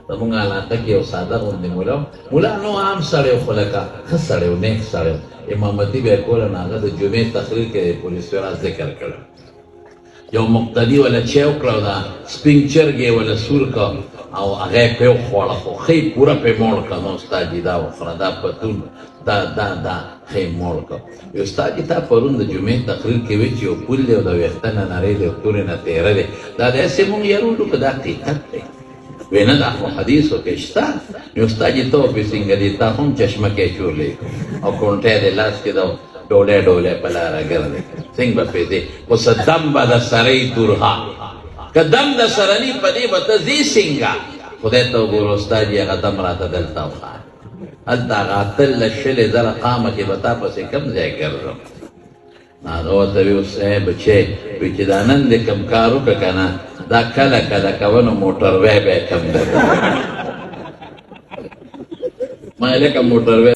زمونږ علاقه کې یو ساده غوندې مولا نو عام سړی خو لکه ښه سړی و نیک سړی امامتي به یې کوله نو هغه د جمعې تقریر کې د پولیسو راز ذکر کړی یو مقتدي ولا چای وکړه او دا سپین چرګ یې ولا سور کړ او هغه یې پرې وخوړه خو ښه یې پوره پرې موړ کړه نو استاد جي دا وخوره دا پتون دا ښه یې موړ کړ وی استاد جي تا پرون د جمعې تقریر کې وی چې یو پل دی او د ویښته نه نری دی او تورې نه تېره دی دا داسې مونږ یارولو که دا حقیقت دی وی نه دا خو حدیثو کې شته نو استاد جي ته وپې څنګه دی تا هم چشمه کې چورلی او کونټی دی لاس کې د ډولۍ په لاره ګرځي څنګه به پېځې خو څه دم به د سرۍ تورها که دم د سره ني په دې به ته ځې څنګه خدای ته وګوره استاد جي هغه دم راته دلته وښه هلته هغه اتلس شلې زره قامه کې به تا پسې کوم ځای ګرځم هغه ورته وی اوس بچی وی چې دا نن دې کوم کار وکړه که نه دا کله کله کوه نو موټر وی به یې کم دی ما یې لکه موټر وی